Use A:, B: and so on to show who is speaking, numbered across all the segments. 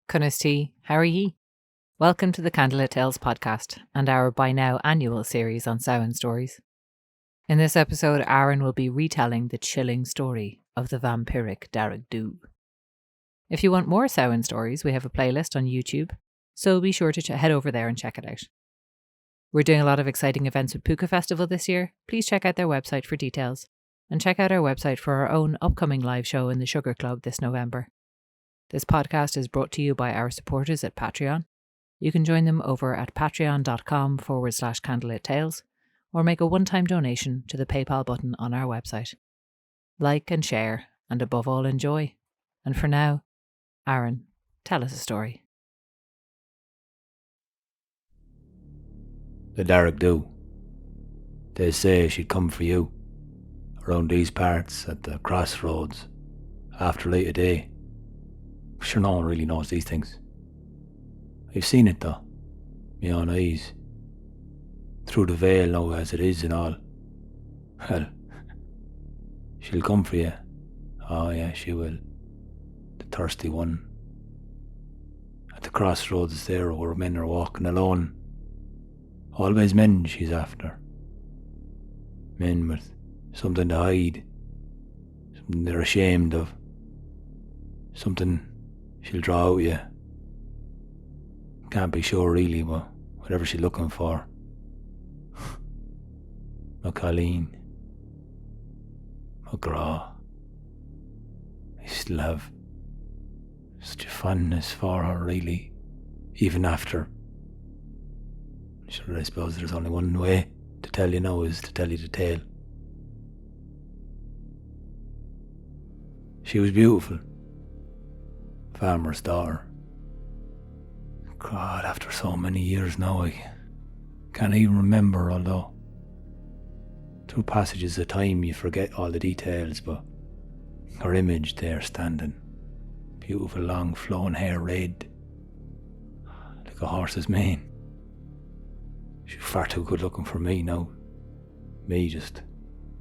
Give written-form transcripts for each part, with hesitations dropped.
A: Cunas T, how are ye? Welcome to the Candlelittales podcast and our by now annual series on Samhain stories. In this episode, Aron will be retelling the chilling story of the vampiric Dearg. If you want more Samhain stories, we have a playlist on YouTube, so be sure to head over there and check it out. We're doing a lot of exciting events with Puka Festival this year. Please check out their website for details, and check out our website for our own upcoming live show in the Sugar Club this November. This podcast is brought to you by our supporters at Patreon. You can join them over at patreon.com/candlelittales or make a one-time donation to the PayPal button on our website. Like and share, and above all enjoy. And for now, Aron, tell us a story.
B: The Dearg do. They say she'd come for you, around these parts at the crossroads, after light of day. Sure, no one really knows these things. I've seen it though, my own eyes, through the veil now as it is and all. Well, she'll come for you. Oh yeah, she will. The thirsty one. At the crossroads there where men are walking alone. Always men she's after. Men with something to hide. Something they're ashamed of. Something she'll draw out you. Can't be sure really, but whatever she's looking for. My Colleen. My Gra. I still have such a fondness for her really, even after. Sure, I suppose there's only one way to tell you now is to tell you the tale. She was beautiful. Farmer's daughter. God, after so many years now, I can't even remember, although through passages of time you forget all the details, but her image there standing, beautiful long flowing hair red, like a horse's mane. She's far too good looking for me now. Me, just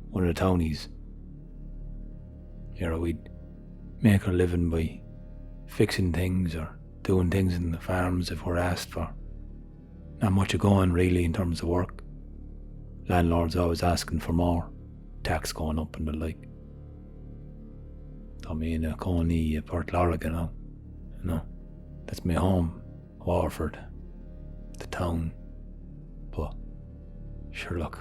B: one of the townies. Here we'd make her living by fixing things or doing things in the farms if we're asked for. Not much of going really in terms of work. Landlords always asking for more. Tax going up and the like. I mean, Coney, Port Lorrigan now. You know, that's my home. Waterford. The town. But sure, look,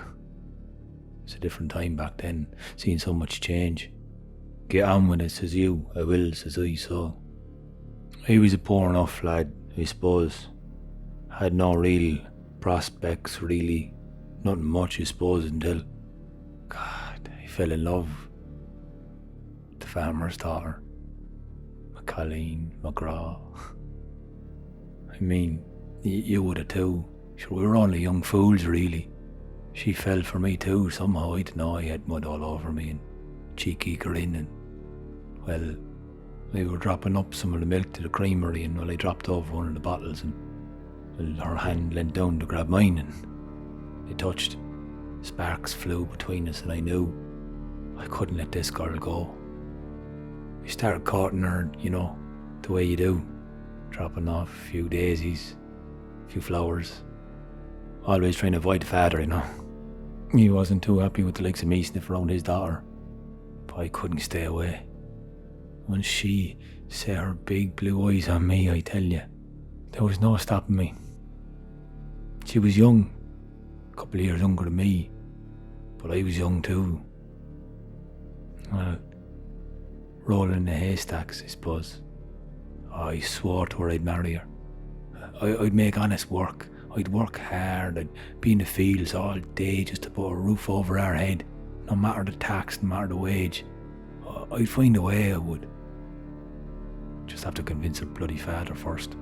B: it's a different time back then. Seen so much change. Get on with it, says you. I will, says I, so. He was a poor enough lad, I suppose. Had no real prospects, really. Nothing much, I suppose, until, God, he fell in love with the farmer's daughter. My Colleen, my Gra. I mean, you would have too. Sure, we were only young fools, really. She fell for me too, somehow. I don't know, I had mud all over me and cheeky grin and, well, we were dropping up some of the milk to the creamery and I dropped over one of the bottles and her hand leant down to grab mine and they touched. Sparks flew between us and I knew I couldn't let this girl go. I started courting her, you know, the way you do. Dropping off a few daisies, a few flowers. Always trying to avoid the father, you know. He wasn't too happy with the likes of me sniffing around his daughter, but I couldn't stay away. When she set her big blue eyes on me, I tell you, there was no stopping me. She was young, a couple of years younger than me, but I was young too. Well, rolling in the haystacks, I suppose. I swore to her I'd marry her. I'd make honest work. I'd work hard. I'd be in the fields all day just to put a roof over our head, no matter the tax, no matter the wage. I'd find a way, I would. Just have to convince her bloody father first.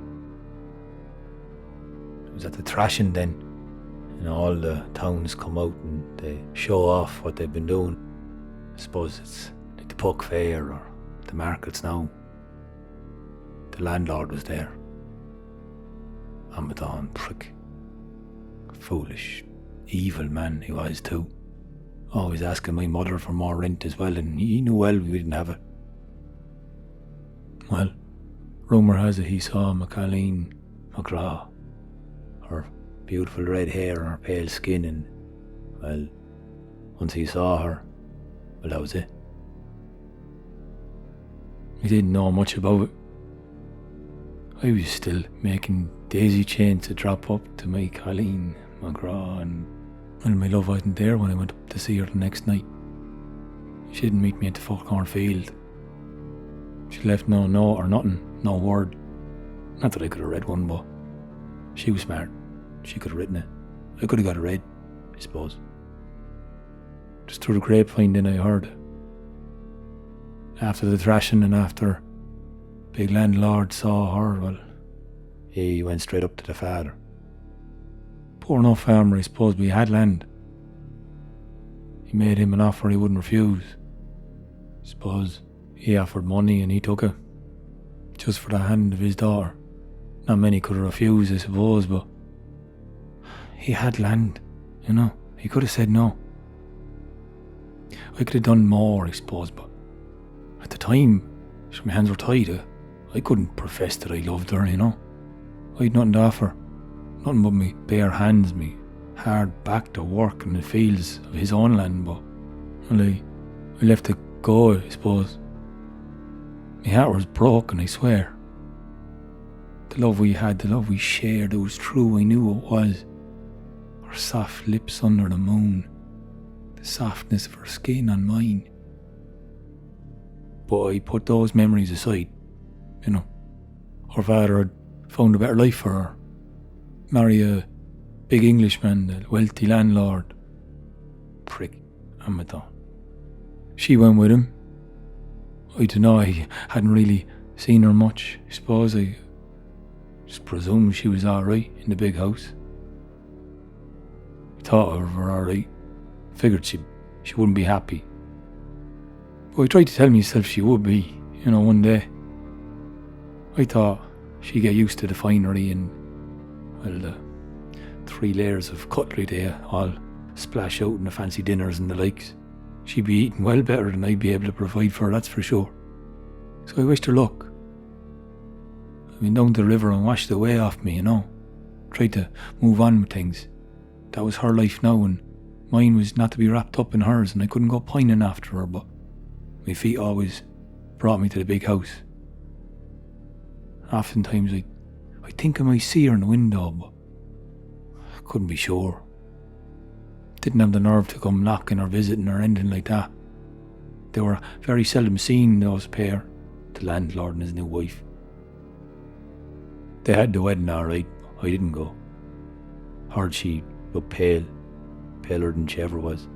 B: It was at the thrashing then. You know, all the towns come out and they show off what they've been doing. I suppose it's like the Puck Fair or the markets now. The landlord was there. Amadon, prick. Foolish, evil man he was too. Always asking my mother for more rent as well, and he knew well we didn't have it. Well, Rumour has it he saw Colleen McGraw, her beautiful red hair and her pale skin, and, well, once he saw her, well, that was it. He didn't know much about it. I was still making daisy chains to drop up to my Colleen McGraw, and well, my love wasn't there when I went up to see her the next night. She didn't meet me at the Folklore field. She left no note or nothing, no word. Not that I could have read one, but she was smart. She could have written it. I could have got it read, I suppose. Just through the grapevine then I heard. After the thrashing and after big landlord saw her, well, he went straight up to the father. Poor enough farmer, I suppose, but he had land. He made him an offer he wouldn't refuse. I suppose he offered money and he took it, just for the hand of his daughter. Not many could have refused, I suppose, but he had land, you know. He could have said no. I could have done more, I suppose, but at the time, my hands were tied. I couldn't profess that I loved her, you know. I had nothing to offer. Nothing but me bare hands, me hard back to work in the fields of his own land, but well, I left it go, I suppose. My heart was broken, I swear. The love we had, the love we shared, it was true, I knew it was. Her soft lips under the moon, the softness of her skin on mine. But I put those memories aside, you know. Her father had found a better life for her. Marry a big Englishman, a wealthy landlord. Prick, Amaton. She went with him. I don't know, I hadn't really seen her much. I suppose I just presumed she was alright in the big house. I thought of her alright. Figured she wouldn't be happy. But I tried to tell myself she would be, you know, one day. I thought she'd get used to the finery and, well, the 3 layers of cutlery they all splash out in the fancy dinners and the likes. She'd be eating well better than I'd be able to provide for her, that's for sure. So I wished her luck. I went down to the river and washed the way off me, you know. Tried to move on with things. That was her life now, and mine was not to be wrapped up in hers, and I couldn't go pining after her, but my feet always brought me to the big house. Oftentimes I think I might see her in the window, but I couldn't be sure. Didn't have the nerve to come knocking or visiting or anything like that. They were very seldom seen, those pair, the landlord and his new wife. They had the wedding alright, I didn't go. Heard she looked pale, paler than she ever was.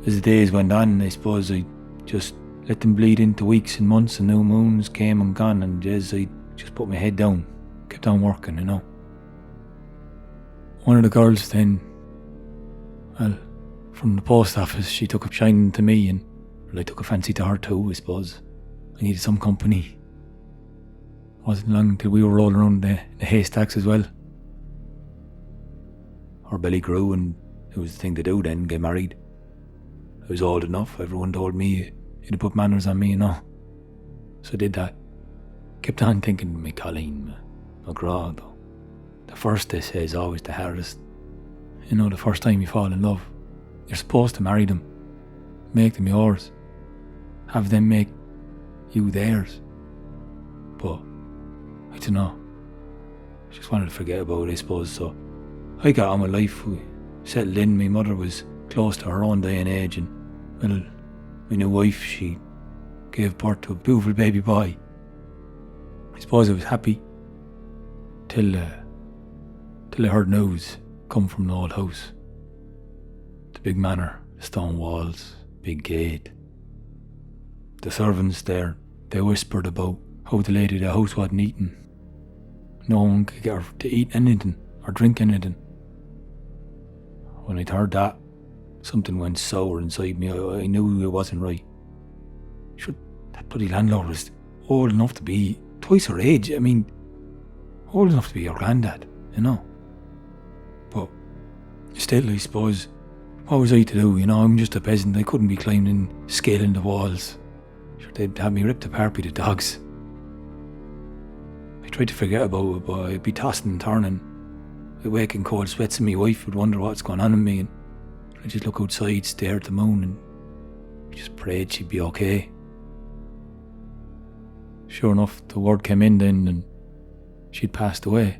B: As the days went on, I suppose I just let them bleed into weeks and months, and new moons came and gone, and as I just put my head down, kept on working, you know. One of the girls then, well, from the post office, she took up shining to me, and well, I took a fancy to her too, I suppose. I needed some company. Wasn't long till we were rolling around the haystacks as well. Her belly grew, and it was the thing to do then, get married. I was old enough, everyone told me it'd put manners on me, you know. So I did that. Kept on thinking of me Colleen McGraw, though. The first, they say, is always the hardest. You know, the first time you fall in love, you're supposed to marry them, make them yours, have them make you theirs. But I don't know, I just wanted to forget about it, I suppose. So I got on with life, we settled in. My mother was close to her own day and age, and well, my new wife, she gave birth to a beautiful baby boy. I suppose I was happy till I heard news come from the old house. The big manor, the stone walls, big gate. The servants there, they whispered about how the lady of the house wasn't eating. No one could get her to eat anything or drink anything. When I'd heard that, something went sour inside me. I knew it wasn't right. Sure, that bloody landlord was old enough to be twice her age. I mean, old enough to be your granddad, you know. But still, I suppose, what was I to do? You know, I'm just a peasant. I couldn't be climbing, scaling the walls. Sure, they'd have me ripped apart by the dogs. I tried to forget about it, but I'd be tossing and turning. I'd wake in cold sweats and my wife would wonder what's going on in me, and I'd just look outside, stare at the moon, and just prayed she'd be okay. Sure enough, the word came in then, and she'd passed away.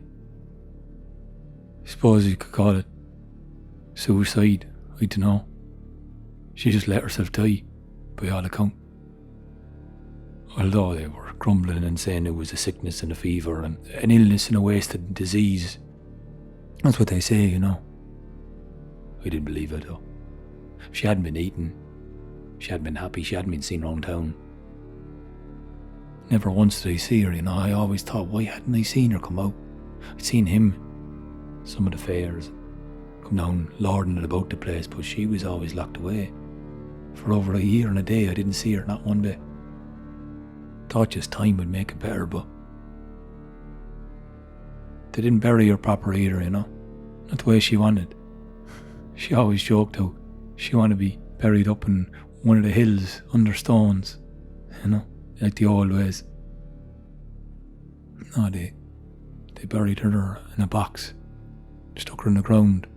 B: I suppose you could call it suicide, I don't know. She just let herself die, by all account. Although they were grumbling and saying it was a sickness and a fever and an illness and a wasted disease. That's what they say, you know. I didn't believe it though. She hadn't been eating, she hadn't been happy, she hadn't been seen round town. Never once did I see her, you know. I always thought, why hadn't I seen her come out? I'd seen him, some of the fairs, come down lording it about the place, but she was always locked away. For over a year and a day I didn't see her, not one bit. Thought just time would make it better, but they didn't bury her proper either, you know. Not the way she wanted. She always joked how she wanted to be buried up in one of the hills under stones, you know, like the old ways. No, they buried her in a box, stuck her in the ground,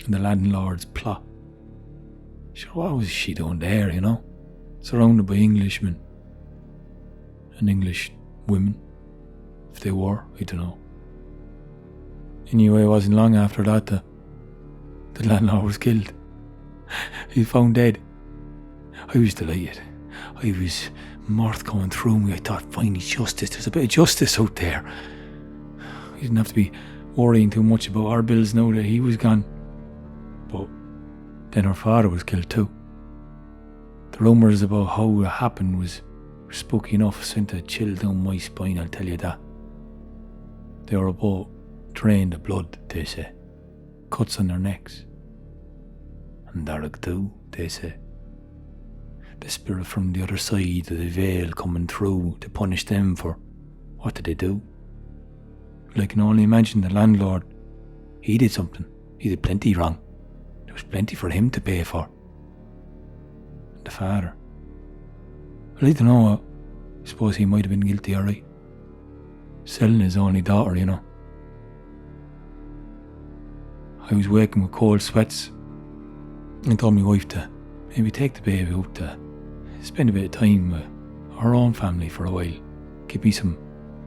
B: in the landlord's plot. Sure, what was she doing there, you know? Surrounded by Englishmen. And English women, if they were, I don't know. Anyway, it wasn't long after that the landlord was killed. He was found dead. I was delighted. I was mirth going through me. I thought, finally justice, there's a bit of justice out there. I didn't have to be worrying too much about our bills now that he was gone. But then her father was killed too. The rumours about how it happened was spooky enough, sent a chill down my spine, I'll tell you that. They were both drained of blood, they say. Cuts on their necks. And Dearg too, they say. The spirit from the other side of the veil coming through to punish them for what did they do? Well, I can only imagine the landlord. He did something. He did plenty wrong. There was plenty for him to pay for. And the father. Well, I don't know. I suppose he might have been guilty, alright. Selling his only daughter, you know. I was waking with cold sweats. I told my wife to maybe take the baby out to spend a bit of time with our own family for a while. Give me some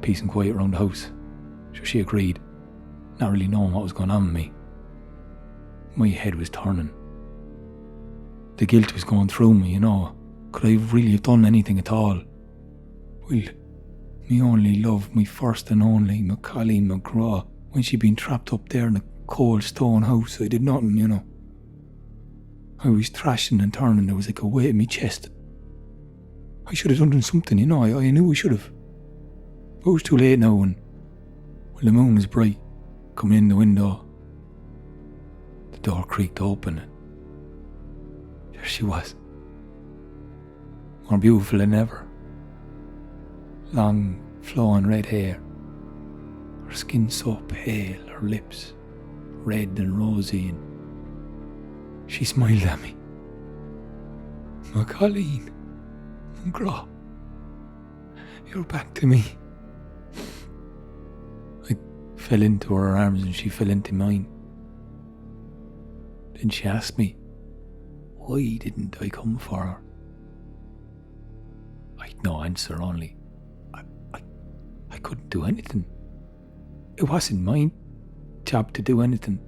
B: peace and quiet around the house. So she agreed, not really knowing what was going on with me. My head was turning. The guilt was going through me, you know. Could I really have done anything at all? Well, me only love, my first and only, Macaulay McGraw, when she'd been trapped up there in a cold stone house, I did nothing, you know. I was thrashing and turning, there was like a weight in my chest. I should have done something, you know, I knew I should have. But it was too late now, and when the moon was bright, coming in the window, the door creaked open, and there she was. More beautiful than ever. Long, flowing red hair. Her skin so pale, her lips red and rosy, and she smiled at me. Macaulay McGraw, you're back to me. I fell into her arms and she fell into mine. Then she asked me, why didn't I come for her? I'd no answer, only I couldn't do anything. It wasn't my job to do anything.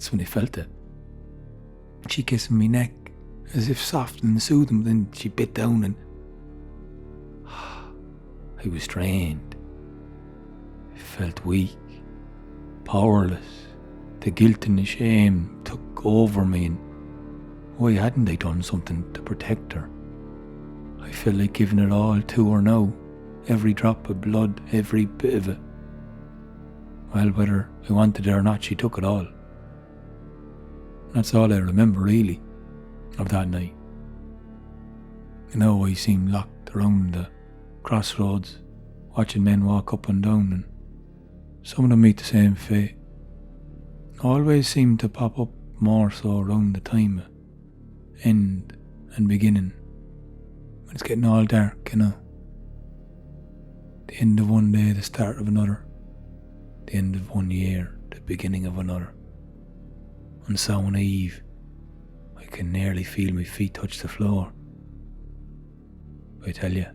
B: That's when I felt it. She kissing me neck, as if soft and soothing, then she bit down and I was drained. I felt weak, powerless. The guilt and the shame took over me, and why hadn't I done something to protect her? I felt like giving it all to her now, every drop of blood, every bit of it. Well, whether I wanted it or not, she took it all. That's all I remember, really, of that night. You know, I seemed locked around the crossroads, watching men walk up and down, and some of them meet the same fate. Always seemed to pop up more so around the time of end and beginning. When it's getting all dark, you know. The end of one day, the start of another. The end of one year, the beginning of another. On Samhain Eve, I can nearly feel my feet touch the floor. I tell you,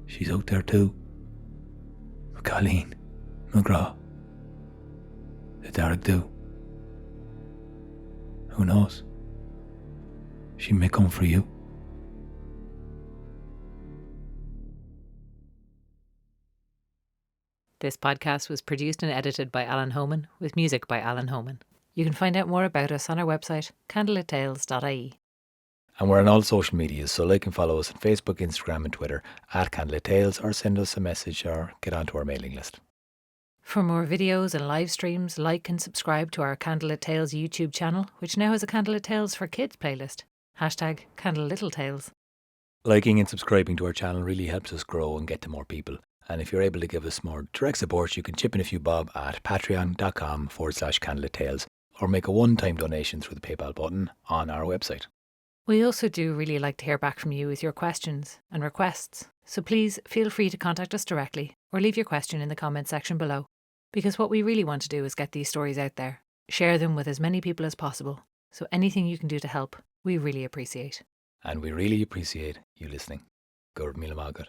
B: she's out there too. Colleen, McGraw, the Dearg do. Who knows? She may come for you.
A: This podcast was produced and edited by Alan Homan, with music by Alan Homan. You can find out more about us on our website, candlelittales.ie.
B: And we're on all social media, so like and follow us on Facebook, Instagram and Twitter at Candlelittales, or send us a message or get onto our mailing list.
A: For more videos and live streams, like and subscribe to our Candlelit Tales YouTube channel, which now has a Candlelit Tales for Kids playlist. #candlelittletales.
B: Liking and subscribing to our channel really helps us grow and get to more people. And if you're able to give us more direct support, you can chip in a few bob at patreon.com/candlelittales, or make a one-time donation through the PayPal button on our website.
A: We also do really like to hear back from you with your questions and requests, so please feel free to contact us directly or leave your question in the comments section below, because what we really want to do is get these stories out there, share them with as many people as possible, so anything you can do to help, we really appreciate.
B: And we really appreciate you listening. Gurb Mila Magad.